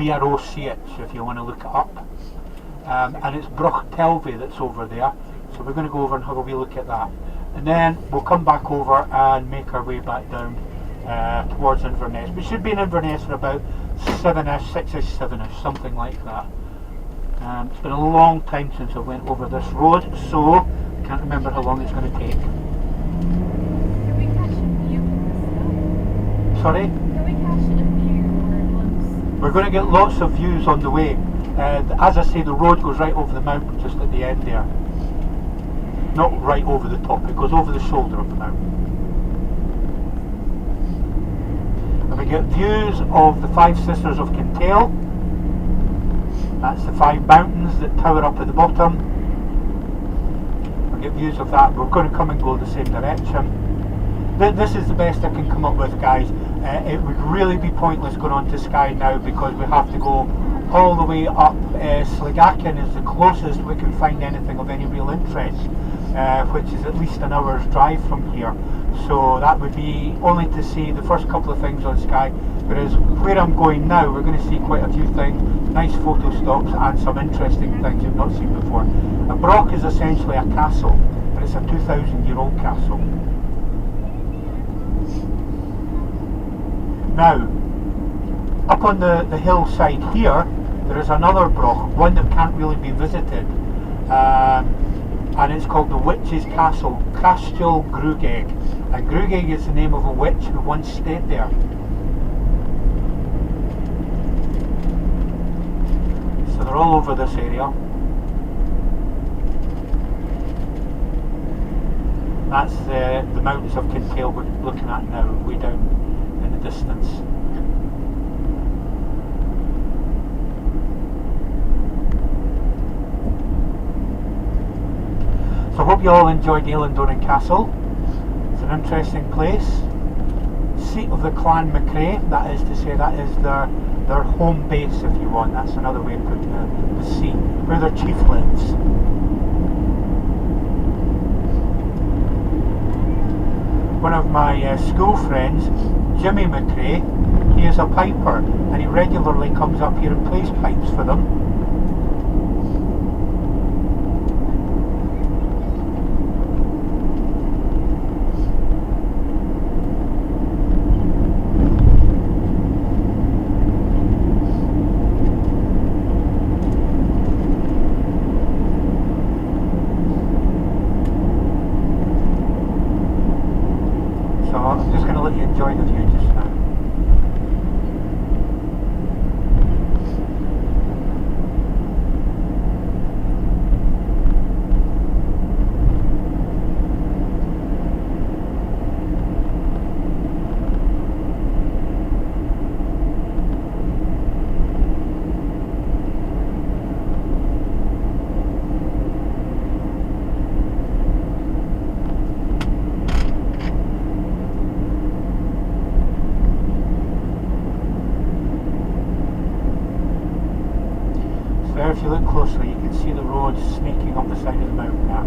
Broch if you want to look it up. And it's Broch that's over there. So we're going to go over and have a wee look at that. And then we'll come back over and make our way back down towards Inverness. We should be in Inverness for about 7ish, 6ish, 7ish, something like that. It's been a long time since I went over this road, so I can't remember how long it's going to take. Can we catch a view from the sky? Sorry? Can we catch a view where it looks? We're going to get lots of views on the way. As I say, the road goes right over the mountain just at the end there. Not right over the top, it goes over the shoulder of the mountain. And we get views of the Five Sisters of Kintail. That's the 5 mountains that tower up at the bottom. We get views of that. We're going to come and go the same direction. This is the best I can come up with, guys. It would really be pointless going on to Skye now because we have to go all the way up. Sligaken is the closest we can find anything of any real interest, which is at least an hour's drive from here. So that would be only to see the first couple of things on Skye. Whereas where I'm going now, we're going to see quite a few things, nice photo stops and some interesting things you've not seen before. Broch is essentially a castle, but it's a 2,000-year-old castle. Now, up on the hillside here, there is another Broch, one that can't really be visited, and it's called the Witch's Castle, Castell Grugeg, and Grugeg is the name of a witch who once stayed there. So they're all over this area. That's the mountains of Kintail we're looking at now, way down in the distance. So I hope you all enjoyed Eilean Donan Castle. It's an interesting place. Seat of the Clan MacRae, that is to say, that is their home base, if you want. That's another way of putting the seat, where their chief lives. One of my school friends, Jimmy MacRae, he is a piper and he regularly comes up here and plays pipes for them. I'm just going to let you enjoy the view just now. There, if you look closely, you can see the road snaking up the side of the mountain now.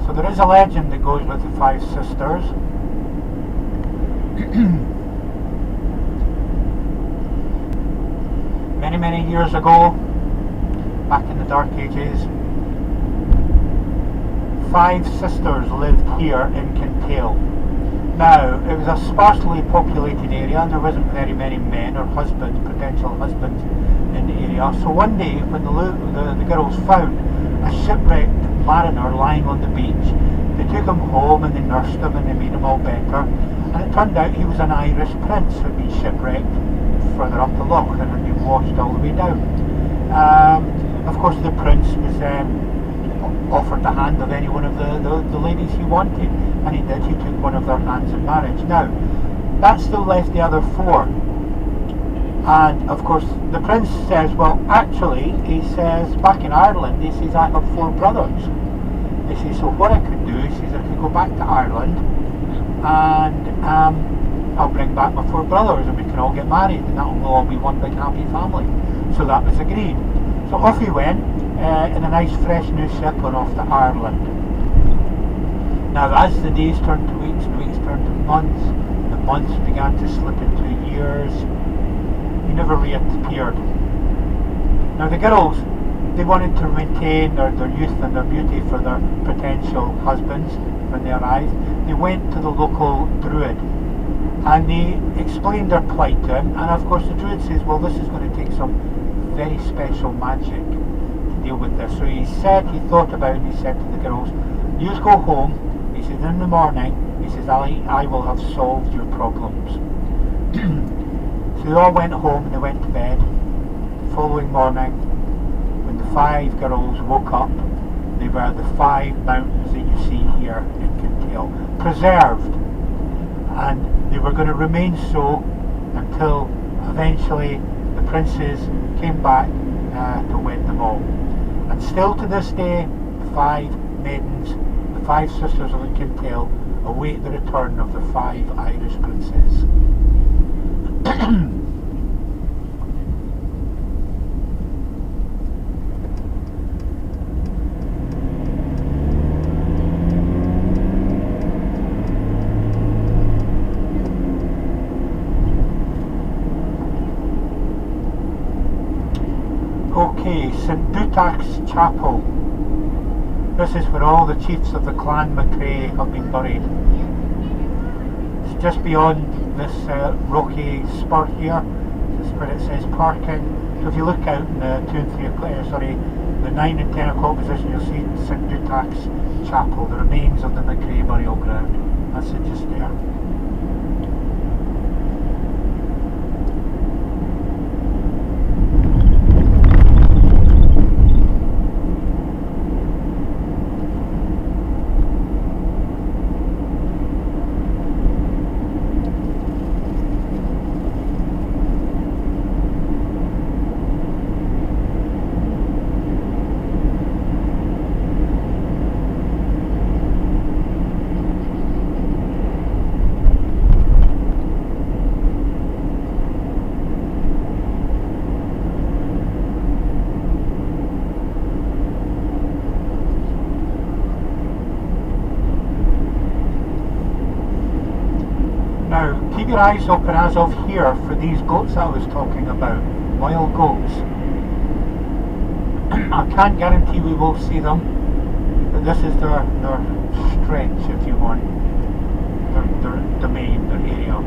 So there is a legend that goes with the Five Sisters. many, many years ago, back in the Dark Ages, 5 sisters lived here in Kintail. Now, it was a sparsely populated area and there wasn't very many men or husbands, potential husbands in the area. So one day when the girls found a shipwrecked mariner lying on the beach, they took him home and they nursed him and they made him all better. And it turned out he was an Irish prince who had been shipwrecked further up the loch and had been washed all the way down. Of course the prince was offered the hand of any one of the ladies he wanted, and he did. He took one of their hands in marriage. Now, that still left the other 4. And of course the prince says, well actually, he says, back in Ireland, he says, I have 4 brothers. He says, so what I could do, he says, I could go back to Ireland and I'll bring back my 4 brothers and we can all get married and that'll all be one big happy family. So that was agreed. So off he went in a nice fresh new ship and off to Ireland. Now as the days turned to weeks and weeks turned to months, the months began to slip into years. He never reappeared. Now the girls, they wanted to maintain their youth and their beauty for their potential husbands when they arrived. They went to the local druid and they explained their plight to him, and of course the druid says, well, this is going to take some very special magic to deal with this. So he thought about it and he said to the girls, you just go home. He says, in the morning, he says, I will have solved your problems. So they all went home and they went to bed. The following morning, when the 5 girls woke up, they were at the 5 mountains that you see here in Kintail, preserved, and they were going to remain so until eventually the princes came back to wed them all. And still to this day, the 5 maidens, the 5 sisters of Kintail, await the return of the 5 Irish princes. Okay, St Dutach's Chapel. This is where all the chiefs of the Clan MacRae have been buried. It's just beyond this rocky spur here. This is where it says parking. So if you look out in the 2 and 3 o'clock, the 9 and 10 o'clock position, you'll see St Dutach's Chapel, the remains of the MacRae burial ground. That's it just there. Now, keep your eyes open as of here for these goats I was talking about, wild goats. I can't guarantee we will see them, but this is their stretch, if you want, their domain, their area.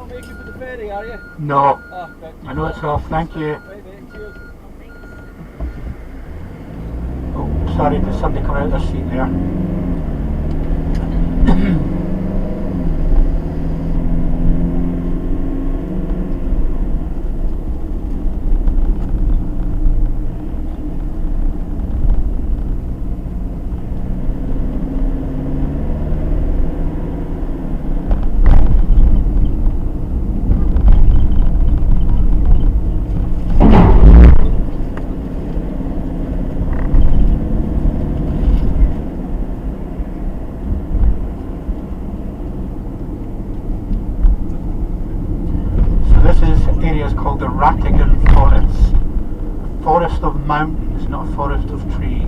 not making for the ferry, are you? No, Oh, right. I know it's off, thank you. Right, mate, cheers. Oh, sorry, there's somebody coming out of their seat there. Area is called the Rattigan Forest. A forest of mountains, not a forest of trees.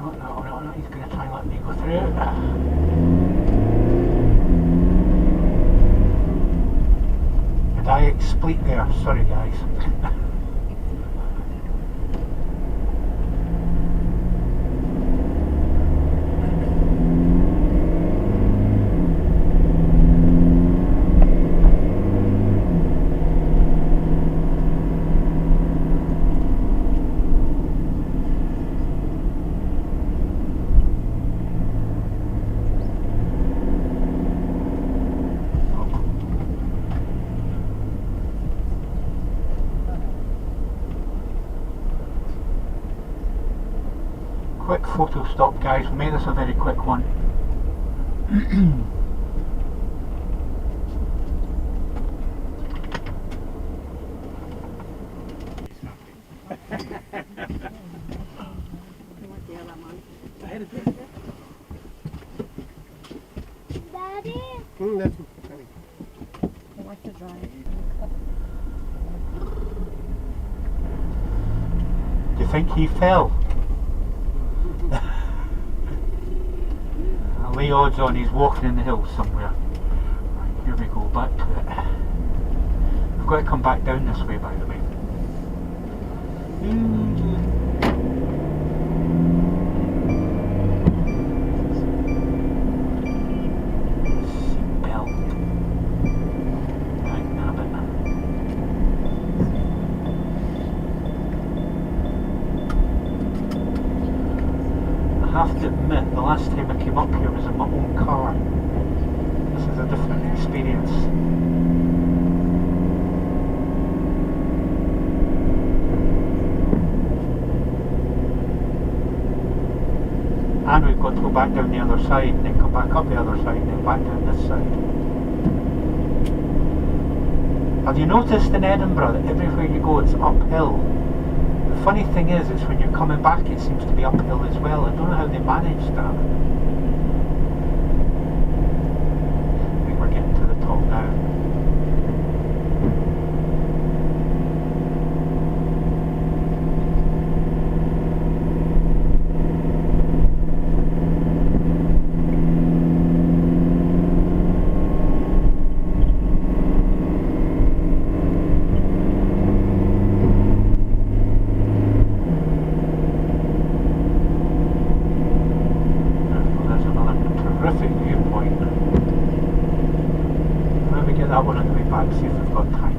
No, he's going to try and let me go through. Did I split there? Sorry guys. Quick photo stop guys, we'll make this a very quick one. Daddy? That's I like to drive. Do you think he fell? I'll lay odds on he's walking in the hills somewhere. Right, here we go, back to it. We've got to come back down this way by the way. Seatbelt. Right, nab it. I have to admit, the last time I came up here was in my own car. This is a different experience. And we've got to go back down the other side, and then come back up the other side, and then back down this side. Have you noticed in Edinburgh that everywhere you go it's uphill? The funny thing is when you're coming back it seems to be uphill as well. I don't know how they manage that. I think we're getting to the top now. There's another terrific viewpoint. Let me get that one on the way back, see if we've got time.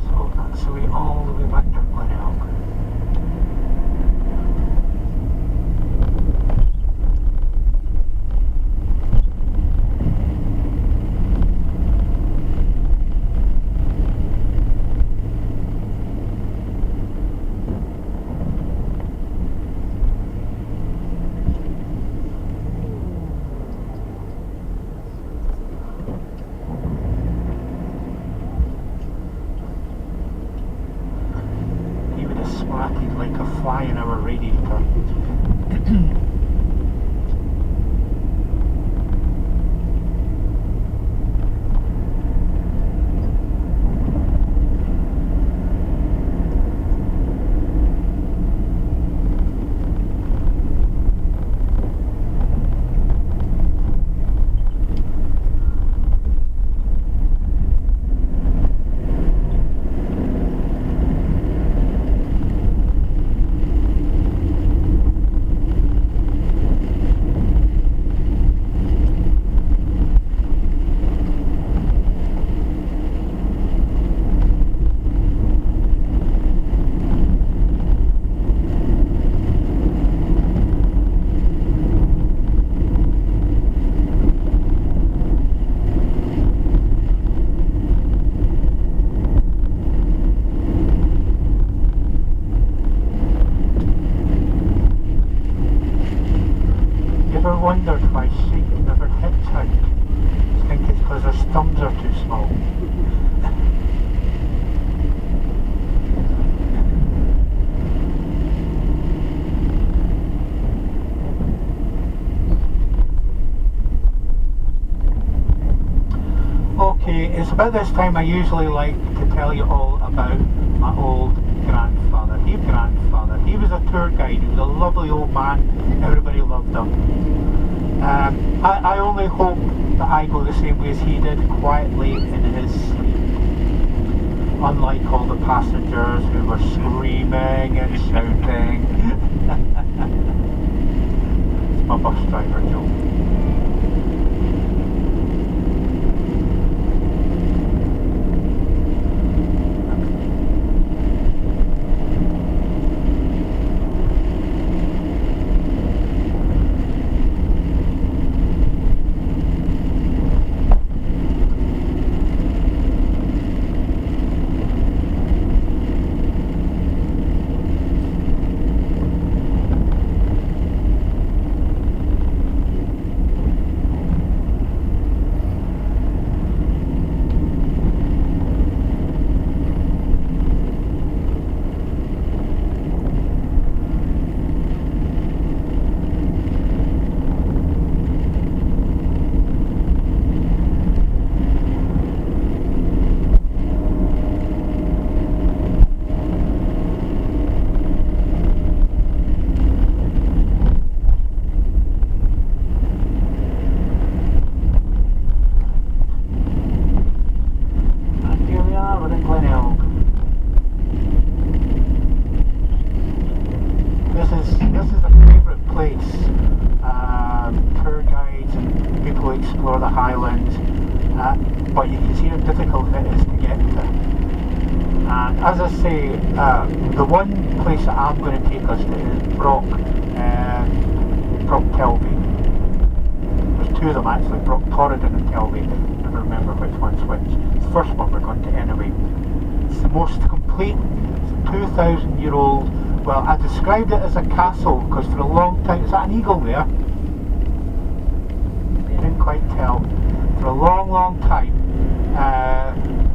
So that's the way all the way back to Glen Elg. He would have splatted like a fly in our radiator. arms are too small. Okay, it's about this time I usually like to tell you all about my old grandfather. He was a tour guide. He was a lovely old man. Everybody loved him. I only hope that I go the same way as he did, quietly in his sleep. Unlike all the passengers who were screaming and shouting. It's my bus driver joke. Glen Elg. This is a favourite place. Tour guides and people who explore the Highlands, but you can see how difficult it is to get to. And as I say, the one place that I'm going to take us to is Broch, Telby. There's two of them actually, Broch Torridon and Telby. Never remember which one's which. It's the first one we're going to anyway. It's the most complete, it's a 2,000-year-old, well, I described it as a castle because for a long time, is that an eagle there? Didn't quite tell. For a long time,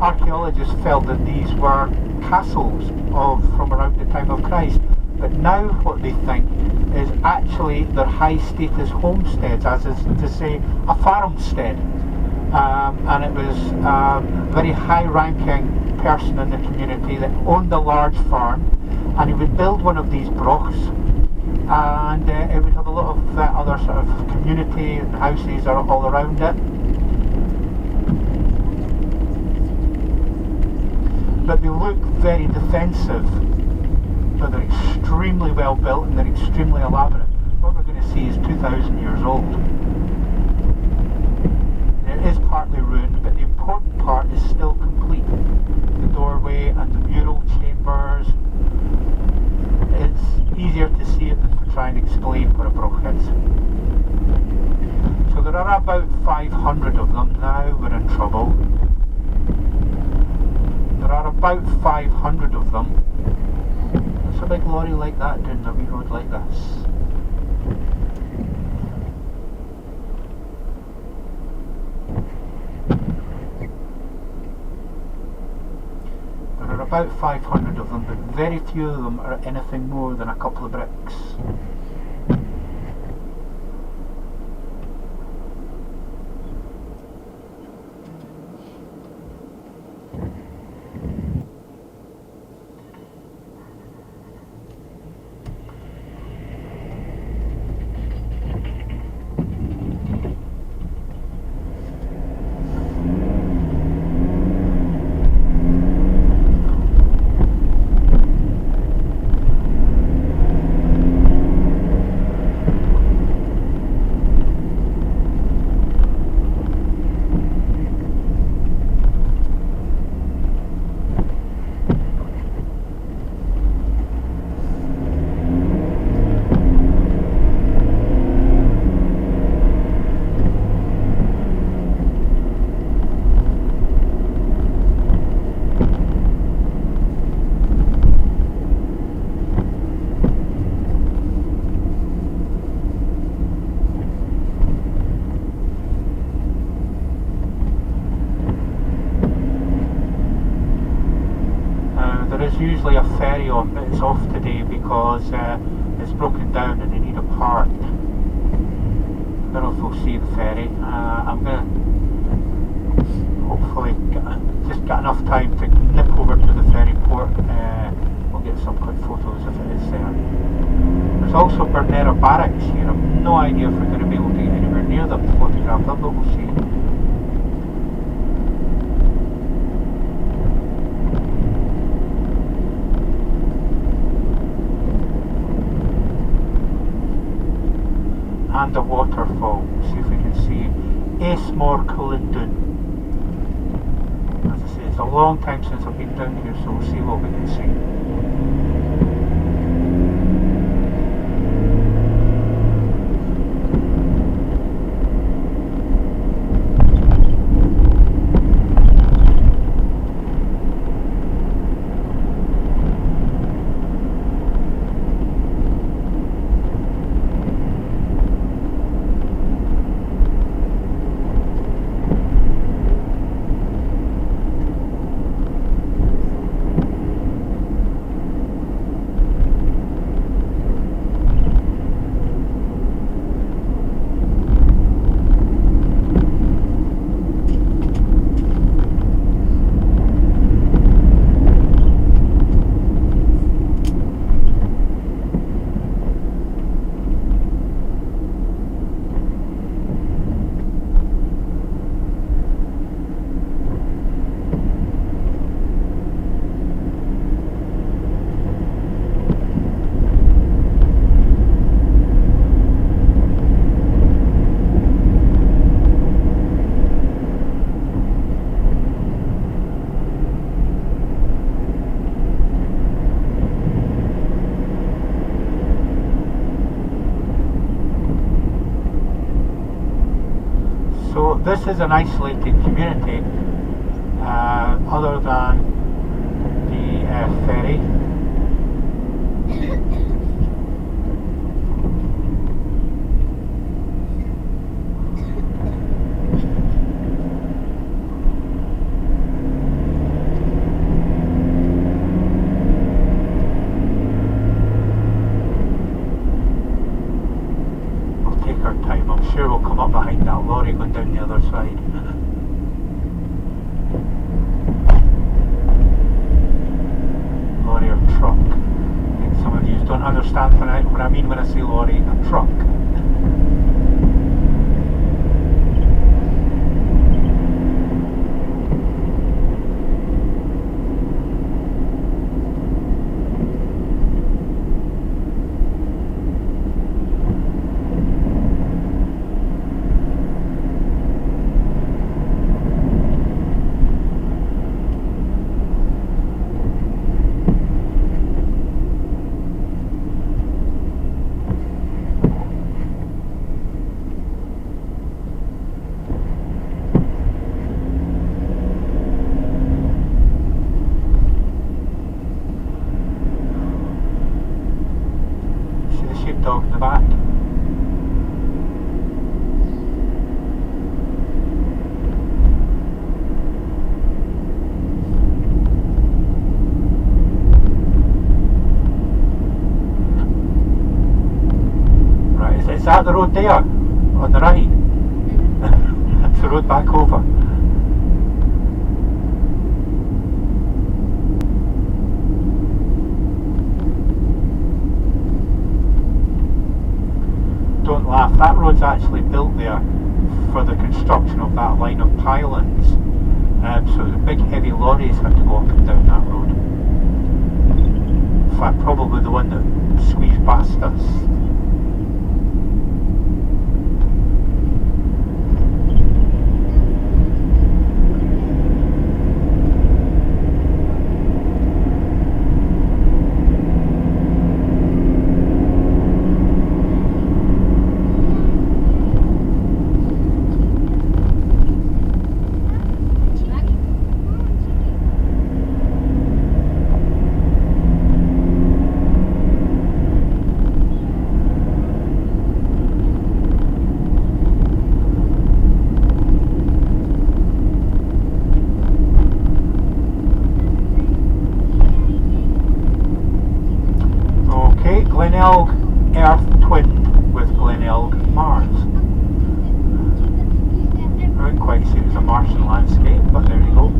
archaeologists felt that these were castles from around the time of Christ. But now what they think is actually they're high status homesteads, as is to say a farmstead. And it was a very high ranking person in the community that owned a large farm, and he would build one of these brochs, and it would have a lot of other sort of community and houses all around it. But they look very defensive, but they're extremely well built and they're extremely elaborate. What we're going to see is 2,000 years old. It is partly ruined, but the important part is still complete. The doorway and the mural chambers. It's easier to see it than to try and explain what a broch is. So there are about 500 of them now. We're in trouble. There are about 500 of them. What's a big lorry like that doing a wee road like this? There are about 500 of them, but very few of them are anything more than a couple of bricks. usually a ferry on, but it's off today because it's broken down and they need a part. I don't know if we'll see the ferry. I'm going to hopefully just get enough time to nip over to the ferry port. We'll get some quick photos if it is there. There's also Bernera Barracks here. I've no idea if we're going to be able to get anywhere near them to photograph them, but we'll see. And a waterfall. See if we can see Esmore Culindun. As I say, it's a long time since I've been down here, so we'll see what we can see. So this is an isolated community, other than the ferry. We'll take our time. I'm sure we'll come up behind that lorry going down the other side. Lorry or truck. I think some of you don't understand what I mean when I say lorry, a truck. Dog in the back. Right, is that the road there? On the right? That's the road back over. Don't laugh, that road's actually built there for the construction of that line of pylons. So the big heavy lorries had to go up and down that road. In fact, probably the one that squeezed past us. Glen Elg Earth twinned with Glen Elg Mars. I wouldn't quite say it was a Martian landscape, but there you go.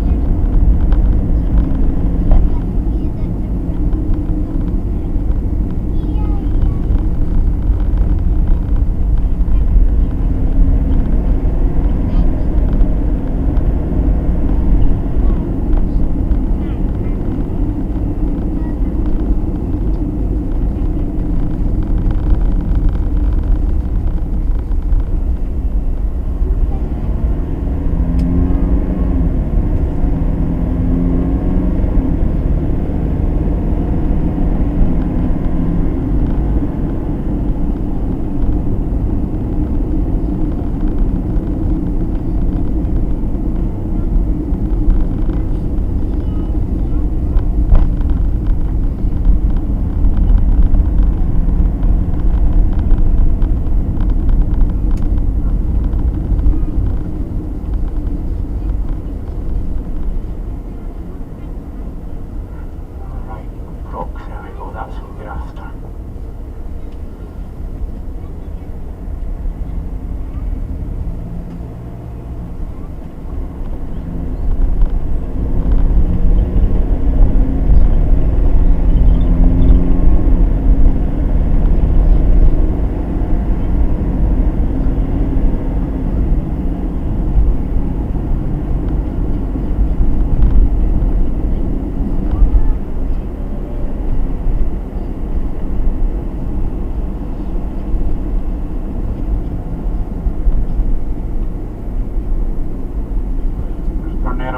Broch, there we go, that's what we're after.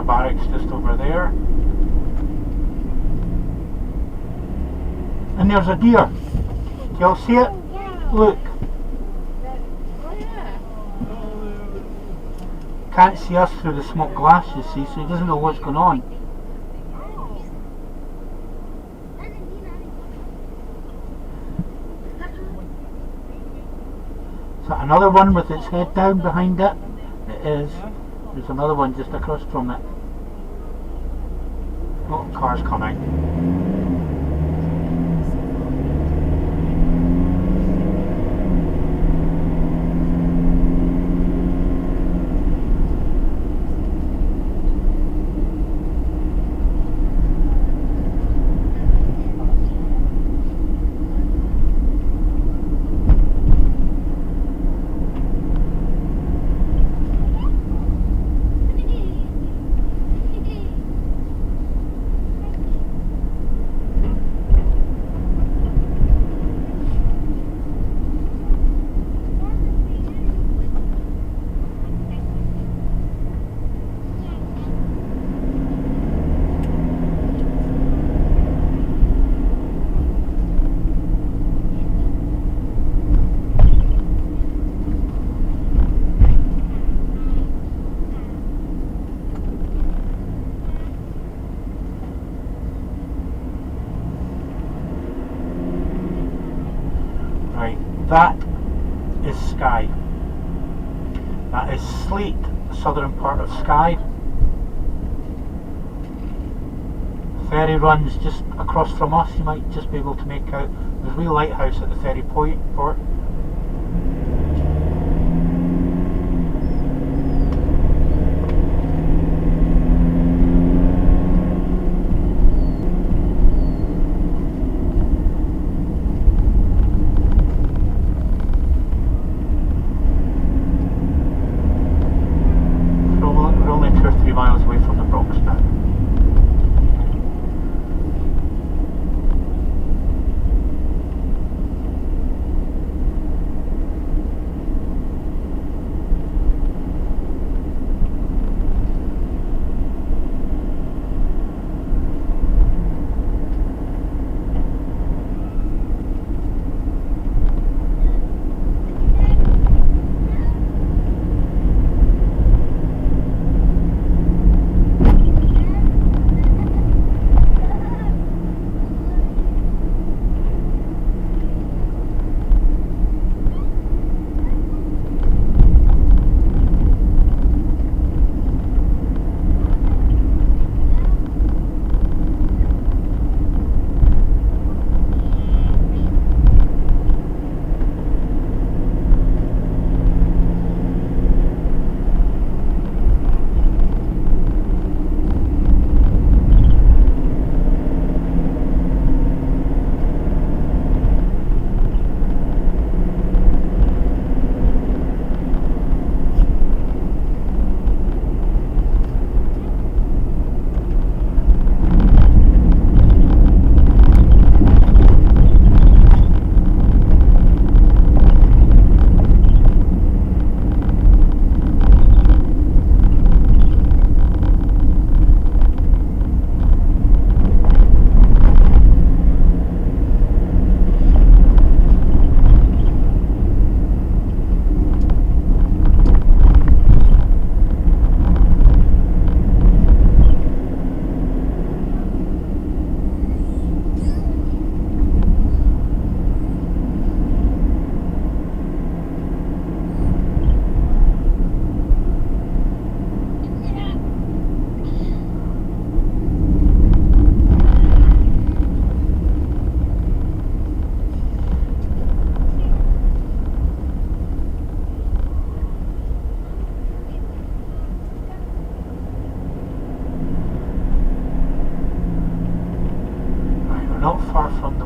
Barracks just over there, and there's a deer. Do y'all see it? Look, Oh yeah. can't see us through the smoke glass, you see, so he doesn't know what's going on. Is that another one with its head down behind it? It is. There's another one just across from it. Oh, car's coming. That is Skye. That is Sleat, the southern part of Skye. The ferry runs just across from us. You might just be able to make out there's a wee lighthouse at the ferry port. We're only 2 or 3 miles away from the Broch now.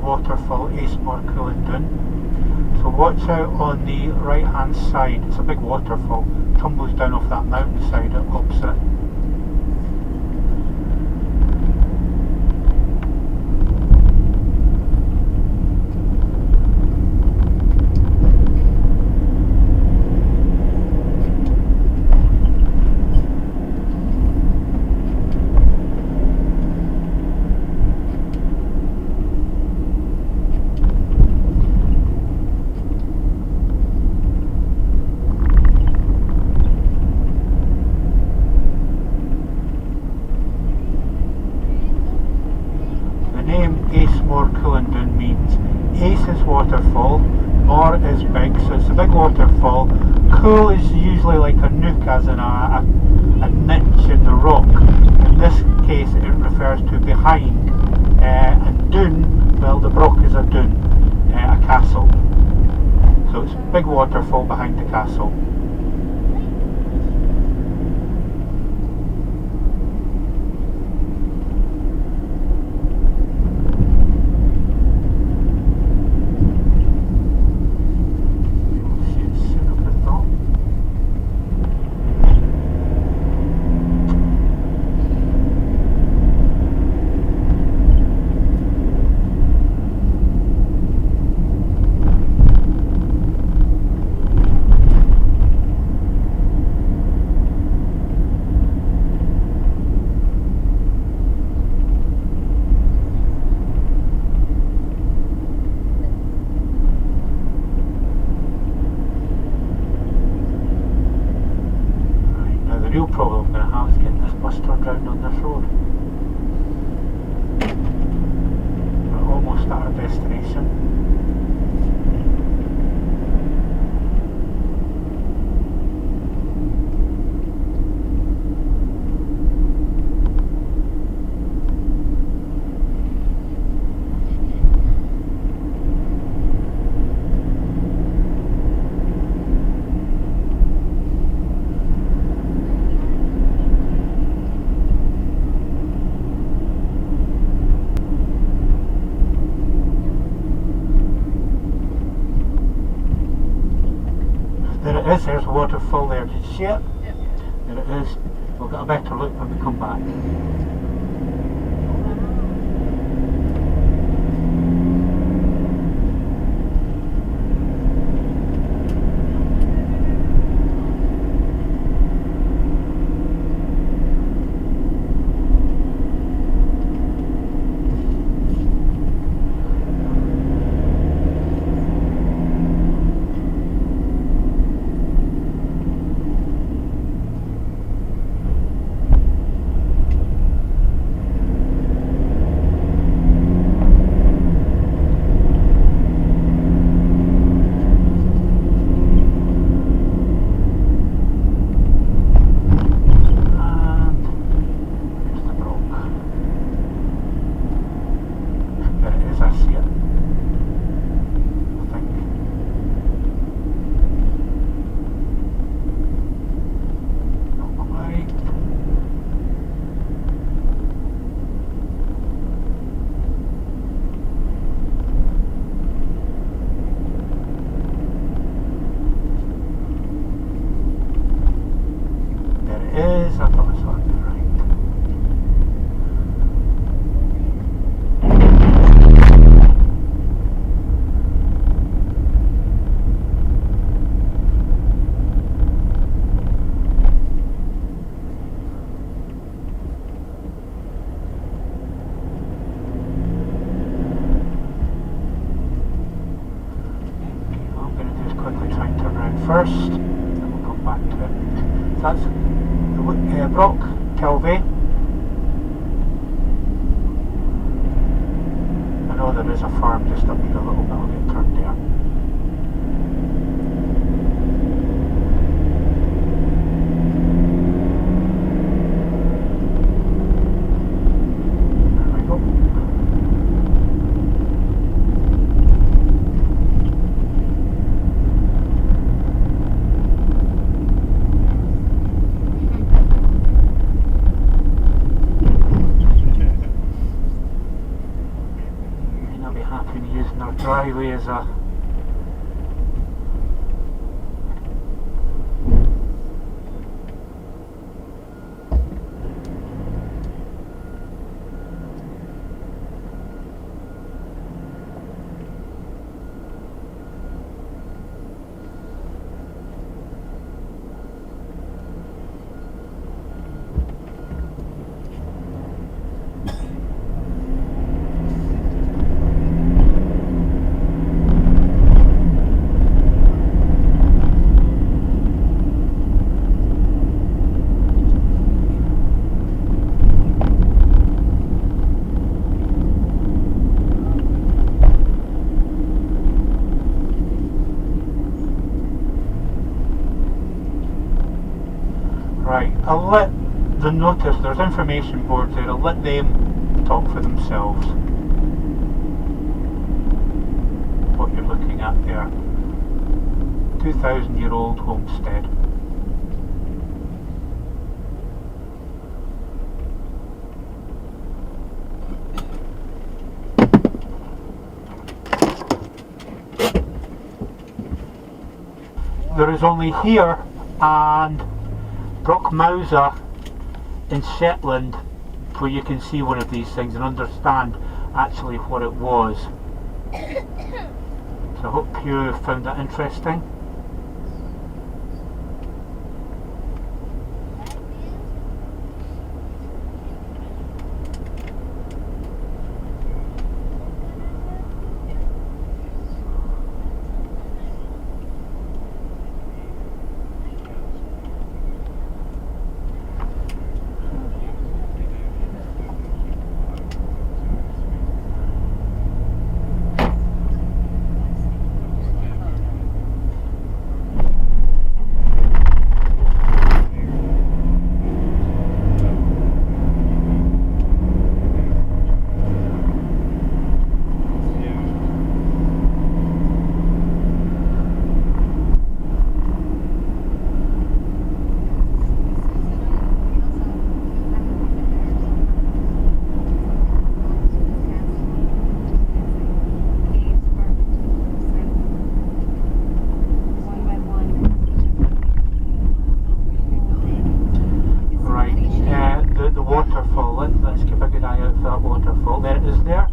waterfall, Aesmore Donan. So watch out on the right hand side. It's a big waterfall. Tumbles down off that mountainside opposite. Ace is waterfall, Mor is big, so it's a big waterfall. Cool is usually like a nook, as in a niche in the rock. In this case it refers to behind. And Doon, well, the Broch is a Doon, a castle. So it's a big waterfall behind the castle. The real problem I'm going to have is getting this bus turned round on this road. We're almost at our destination. There it is, there's a waterfall there, did you see it? Yep. There it is. We'll get a better look when we come back. I thought I saw it there, right. What I'm going to do is quickly try and turn around first, then we'll come back to it. So that's the Broch, Kelvey. I know there is a farm just up here a little bit, I'll get turned there. There we go. driveway is a... Right, I'll let the notice, there's information boards there, I'll let them talk for themselves. What you're looking at there. 2,000-year-old homestead. There is only here and Broch in Shetland where you can see one of these things and understand actually what it was. So I hope you found that interesting. Let's keep a good eye out for that waterfall. There it is there.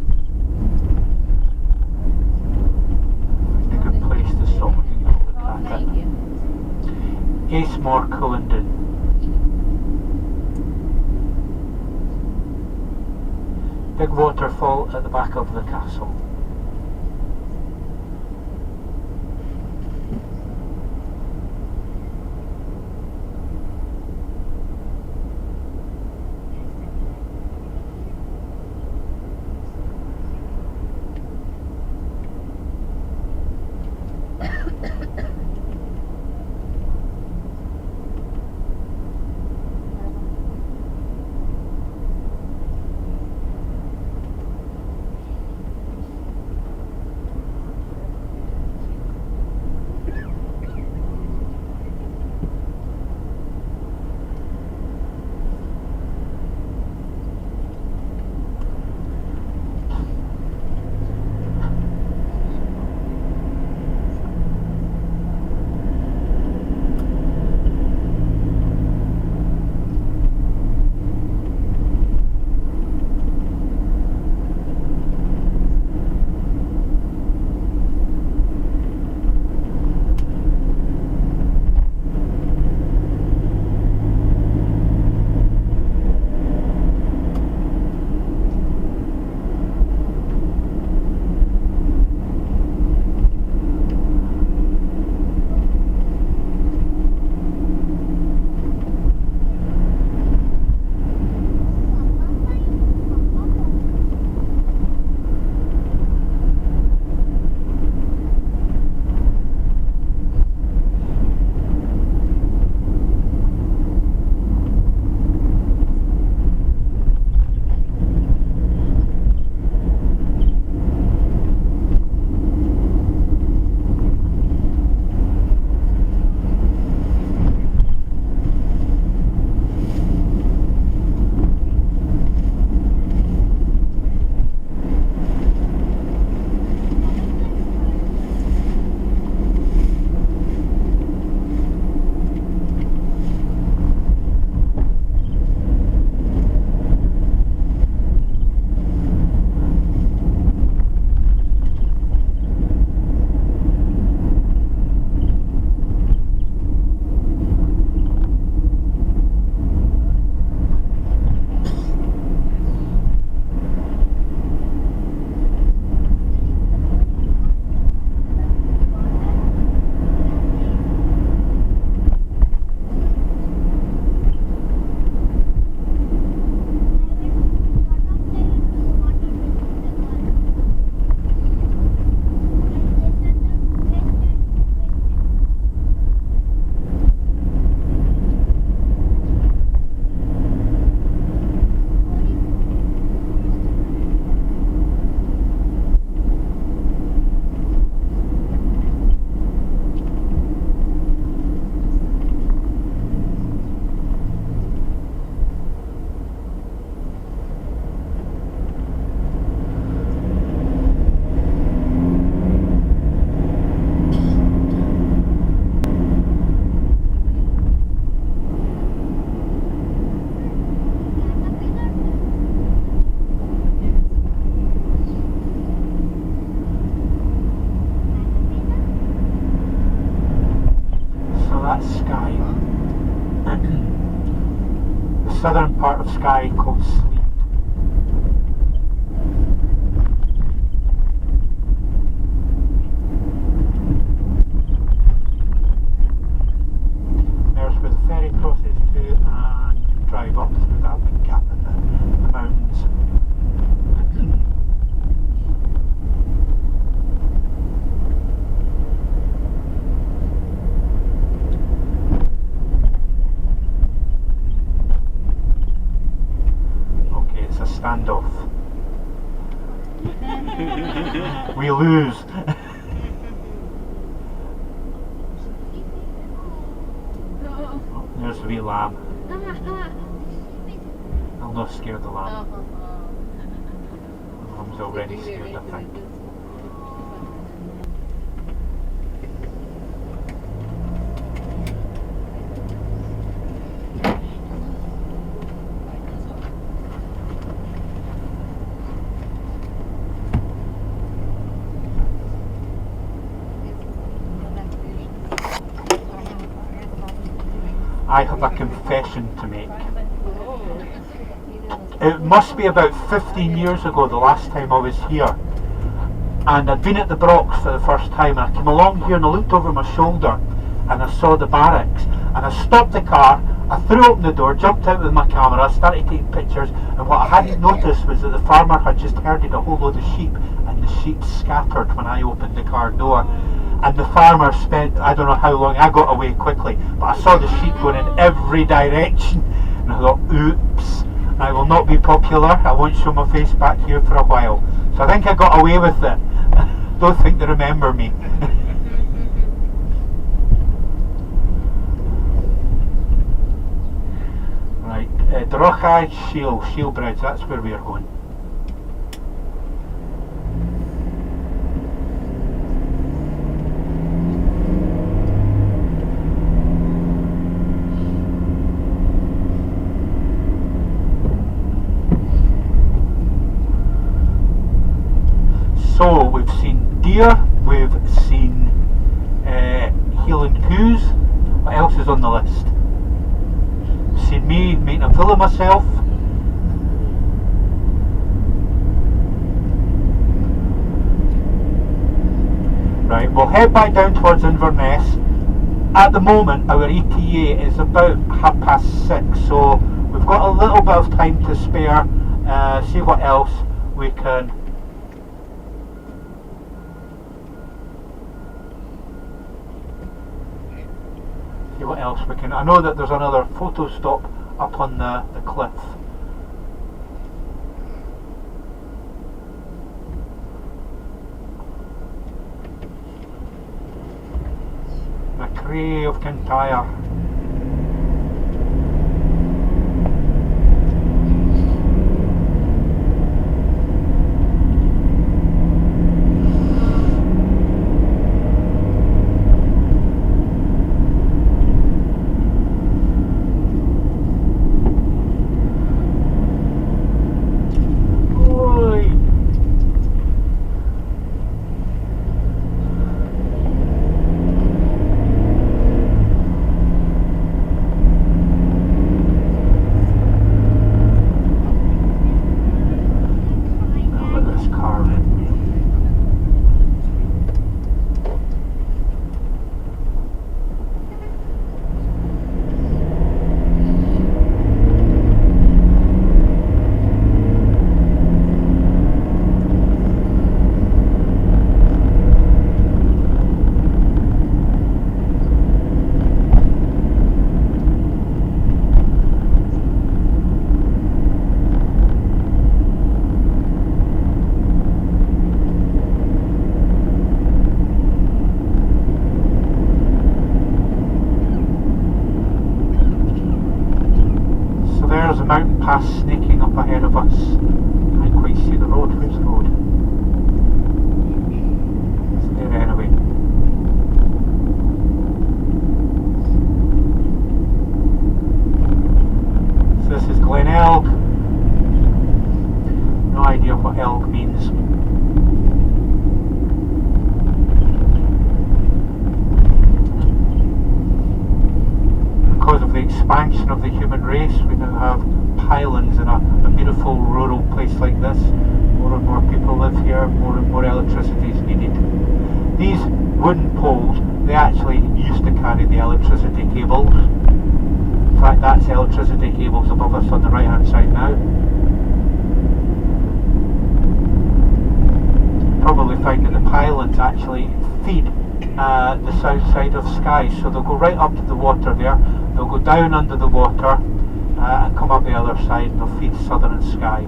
A good place to stop and look at it. Ace More Cullinden. Big waterfall at the back of the castle. southern part of Skye called Sleat. There's where the ferry crosses to and drive up through that big gap in the mountains. Standoff. We lose. There's the wee lamb. I'm not scared of the lamb. The lamb's already scared, I think. I have a confession to make. It must be about 15 years ago, the last time I was here. And I'd been at the Broch for the first time, and I came along here and I looked over my shoulder and I saw the barracks. And I stopped the car, I threw open the door, jumped out with my camera, started taking pictures, and what I hadn't noticed was that the farmer had just herded a whole load of sheep, and the sheep scattered when I opened the car door. And the farmer spent, I don't know how long, I got away quickly, but I saw the sheep going in every direction, and I thought, oops, I will not be popular, I won't show my face back here for a while. So I think I got away with it. Don't think they remember me. Right, Broch Shiel Bridge, that's where we are going. So we've seen deer, we've seen Eilean Donan. What else is on the list? We've seen me making a fool of myself. Right, we'll head back down towards Inverness. At the moment our ETA is about 6:30, so we've got a little bit of time to spare. See what else we can. What else we can. I know that there's another photo stop up on the cliff. McRae of Kintyre. There's a mountain pass snaking up ahead of us. Can't quite see the road. Where's the road? It's there anyway. So this is Glen Elg. No idea what elg means. Because of the expansion of the human race, we now have highlands in a beautiful rural place like this. More and more people live here, more and more electricity is needed. These wooden poles, they actually used to carry the electricity cables. In fact, that's electricity cables above us on the right hand side now. Probably find that the pylons actually feed the south side of Skye, so they'll go right up to the water there, they'll go down under the water and come up the other side, and they'll feed southern Skye.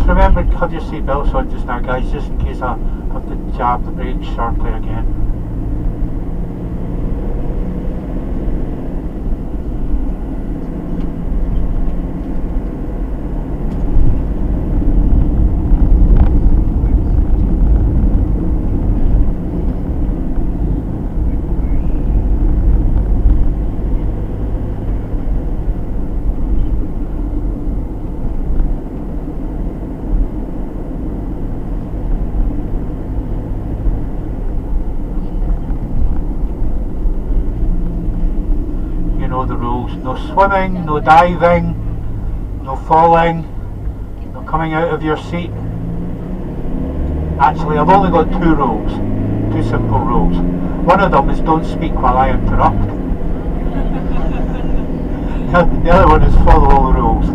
Remember, have your seatbelts on just now, guys, just in case I have to jab the brakes sharply again. The rules: no swimming, no diving, no falling, no coming out of your seat. Actually, I've only got two rules, two simple rules. One of them is don't speak while I interrupt. The other one is follow all the rules.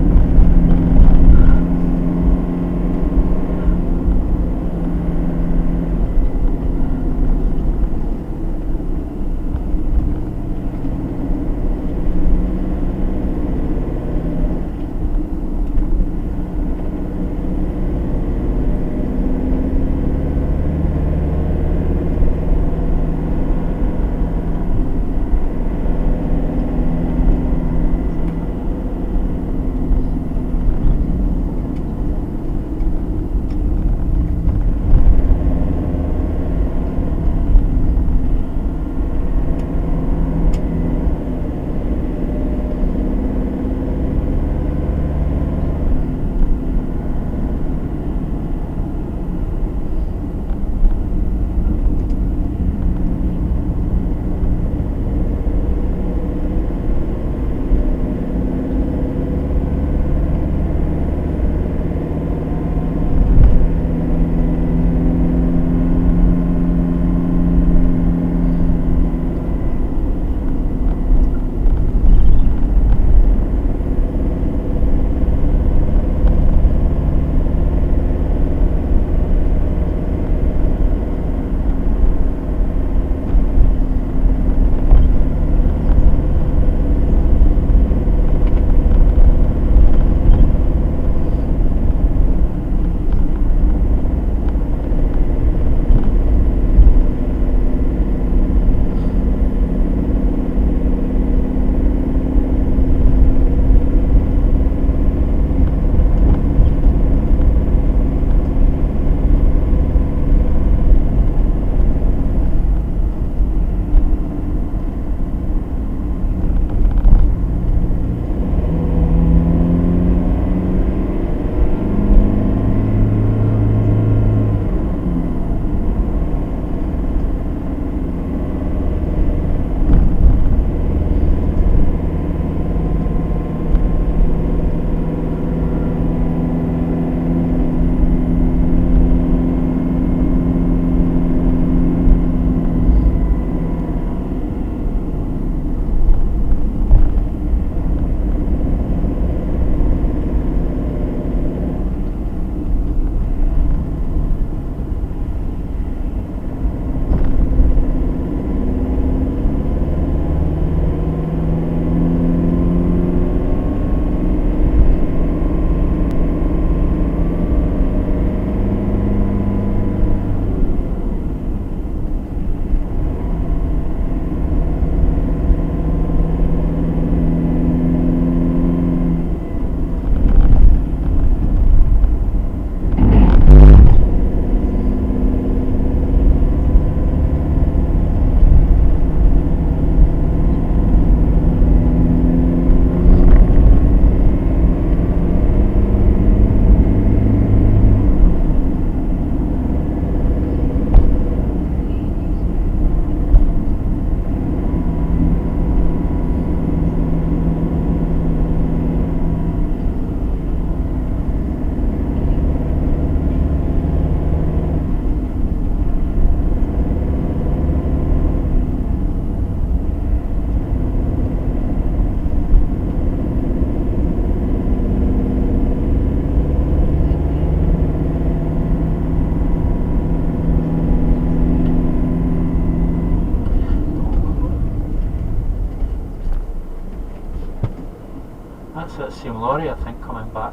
That's that same lorry, I think, coming back.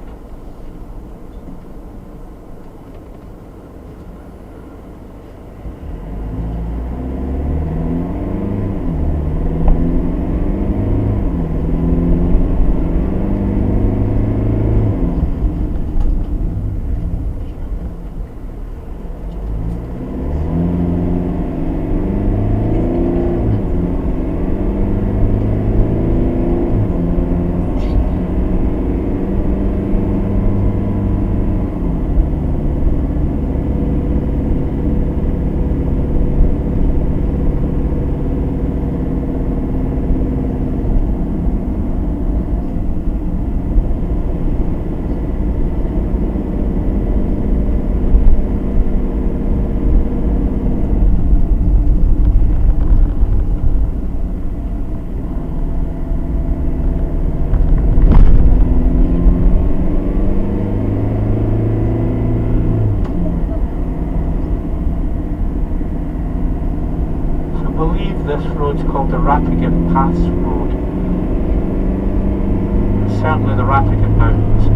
This road's called the Rattigan Pass Road. It's certainly the Rattigan Mountains.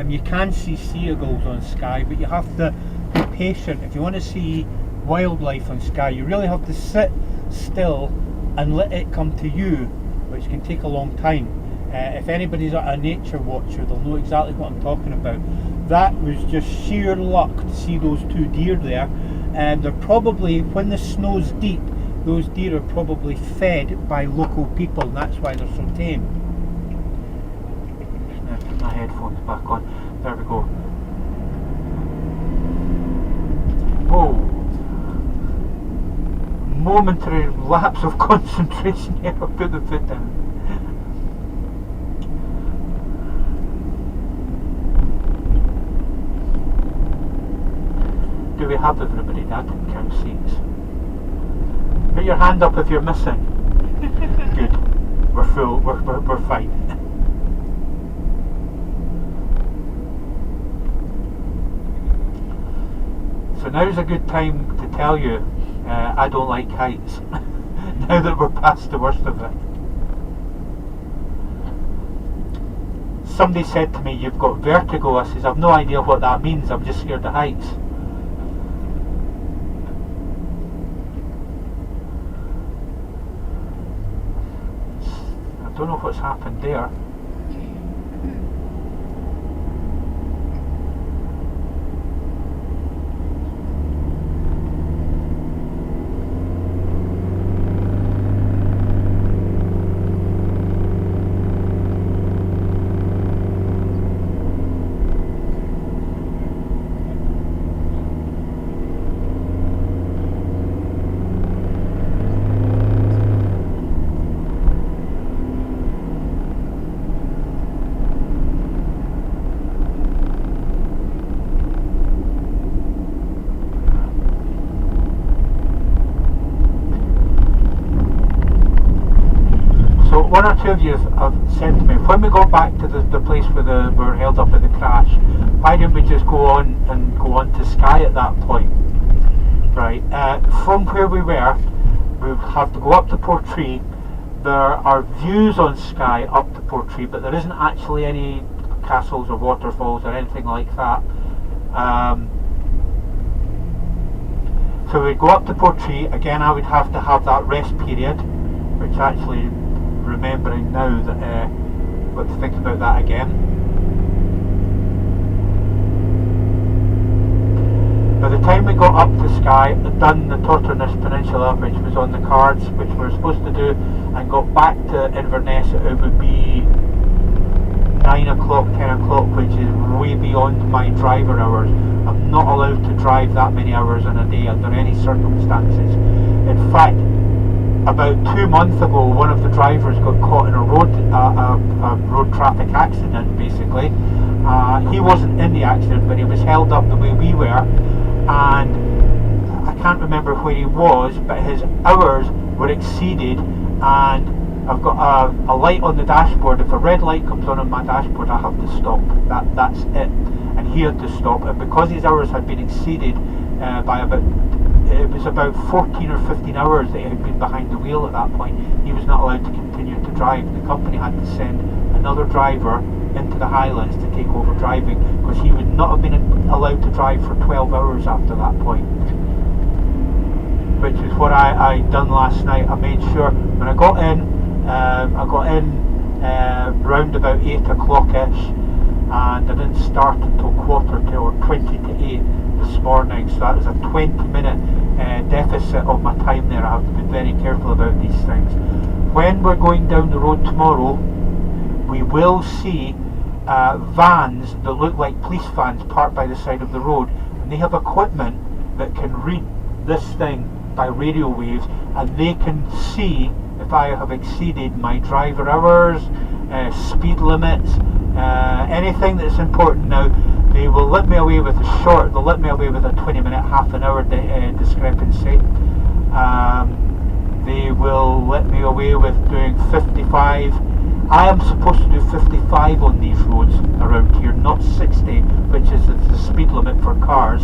You can see seagulls on Skye, but you have to be patient. If you want to see wildlife on Skye, you really have to sit still and let it come to you, which can take a long time. If anybody's a nature watcher, they'll know exactly what I'm talking about. That was just sheer luck to see those two deer there. They're probably, when the snow's deep, those deer are probably fed by local people, and that's why they're so tame. Now put my headphones back on. There we go. Whoa! Momentary lapse of concentration here. I put the foot down. Do we have everybody? I didn't count seats. Put your hand up if you're missing. Good. We're full. We're fine. So now's a good time to tell you I don't like heights. Now that we're past the worst of it. Somebody said to me, "You've got vertigo." I says, "I've no idea what that means. I'm just scared of heights." I don't know what's happened there. One or two of you have said to me, when we got back to the place where we were held up at the crash, why didn't we just go on to Skye at that point? Right, from where we were, we have to go up to Portree. There are views on Skye up to Portree, but there isn't actually any castles or waterfalls or anything like that. So we'd go up to Portree. Again, I would have to have that rest period, which actually, remembering now that got to think about that again. By the time we got up to Skye, done the Tortoerness Peninsula, which was on the cards, which we were supposed to do, and got back to Inverness, it would be 9 o'clock, 10 o'clock, which is way beyond my driver hours. I'm not allowed to drive that many hours in a day under any circumstances. In fact, about 2 months ago, one of the drivers got caught in a road traffic accident, basically. He wasn't in the accident, but he was held up the way we were, and I can't remember where he was, but his hours were exceeded, and I've got a light on the dashboard. If a red light comes on my dashboard, I have to stop. That's it. And he had to stop, and because his hours had been exceeded by it was about 14 or 15 hours that he had been behind the wheel at that point, he was not allowed to continue to drive. The company had to send another driver into the Highlands to take over driving, because he would not have been allowed to drive for 12 hours after that point. Which is what I done last night. I made sure when I got in round about 8 o'clock-ish, and I didn't start until 20 to 8 this morning, so that was a 20-minute deficit of my time there. I have to be very careful about these things. When we're going down the road tomorrow, we will see vans that look like police vans parked by the side of the road, and they have equipment that can read this thing by radio waves, and they can see if I have exceeded my driver hours, speed limits, anything that's important now. They will let me away with they'll let me away with a 20-minute, half an hour discrepancy. They will let me away with doing 55. I am supposed to do 55 on these roads around here, not 60, which is the speed limit for cars.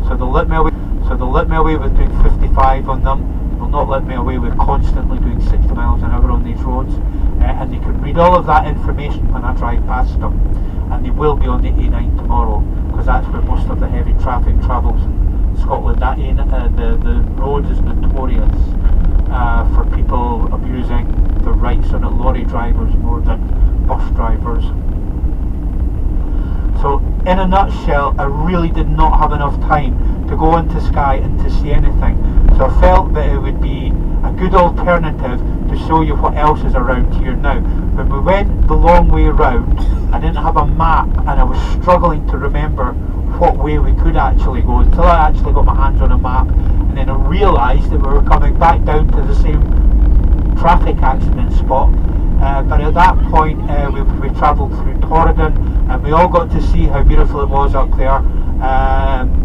So they'll let me away with doing 55 on them. Will not let me away with constantly doing 60 miles an hour on these roads, and they can read all of that information when I drive past them, and they will be on the A9 tomorrow, because that's where most of the heavy traffic travels in Scotland. The road is notorious for people abusing the rights on it, lorry drivers more than bus drivers. So in a nutshell, I really did not have enough time to go into Skye and to see anything. So I felt that it would be a good alternative to show you what else is around here now. When we went the long way round, I didn't have a map, and I was struggling to remember what way we could actually go until I actually got my hands on a map, and then I realised that we were coming back down to the same traffic accident spot. But at that point we travelled through Torridon, and we all got to see how beautiful it was up there.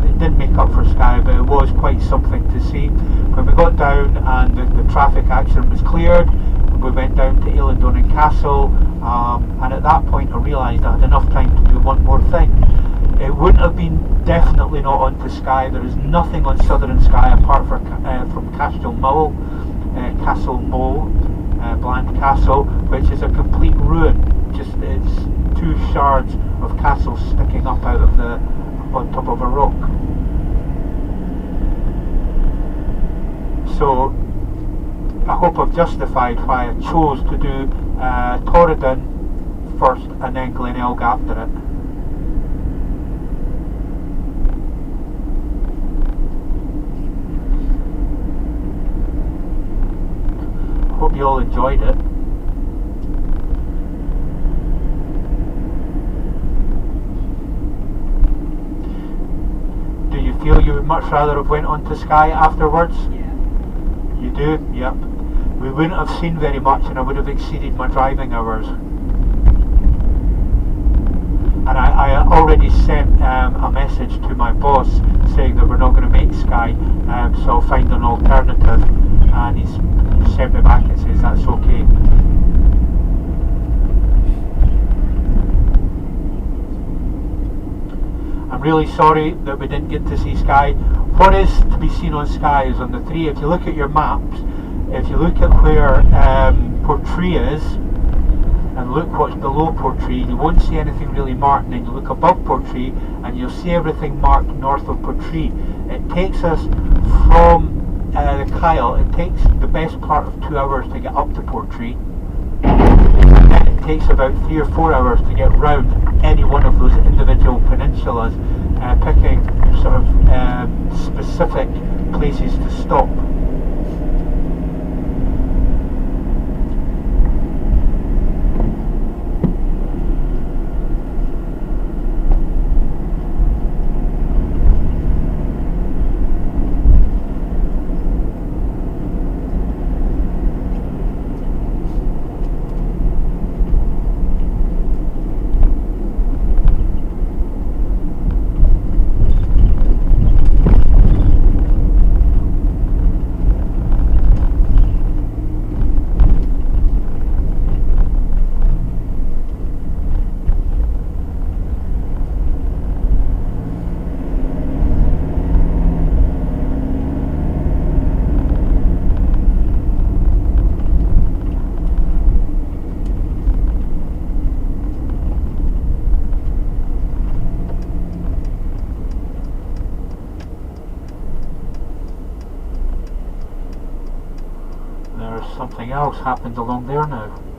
It didn't make up for Skye, but it was quite something to see. When we got down and the traffic accident was cleared, we went down to Eilean Donan Castle, and at that point I realised I had enough time to do one more thing. It wouldn't have been definitely not onto Skye. There is nothing on southern Skye apart from Castle Mull, Castle Moe, Bland Castle, which is a complete ruin. Just it's two shards of castle sticking up out of the on top of a rock. So I hope I've justified why I chose to do Torridon first and then Glen Elg after it. Hope you all enjoyed it. Do you feel you would much rather have went on to Skye afterwards? Yeah. You do? Yep. We wouldn't have seen very much and I would have exceeded my driving hours. And I already sent a message to my boss saying that we're not going to make Skye, so I'll find an alternative, and he's sent me back and says that's okay. I'm really sorry that we didn't get to see Skye. What is to be seen on Skye is on the 3. If you look at your maps, if you look at where Portree is, and look what's below Portree, you won't see anything really marked. And then you look above Portree and you'll see everything marked north of Portree. It takes us from the Kyle, it takes the best part of 2 hours to get up to Portree, and then it takes about 3 or 4 hours to get round any one of those individual peninsulas, picking sort of specific places to stop. Something else happened along there now.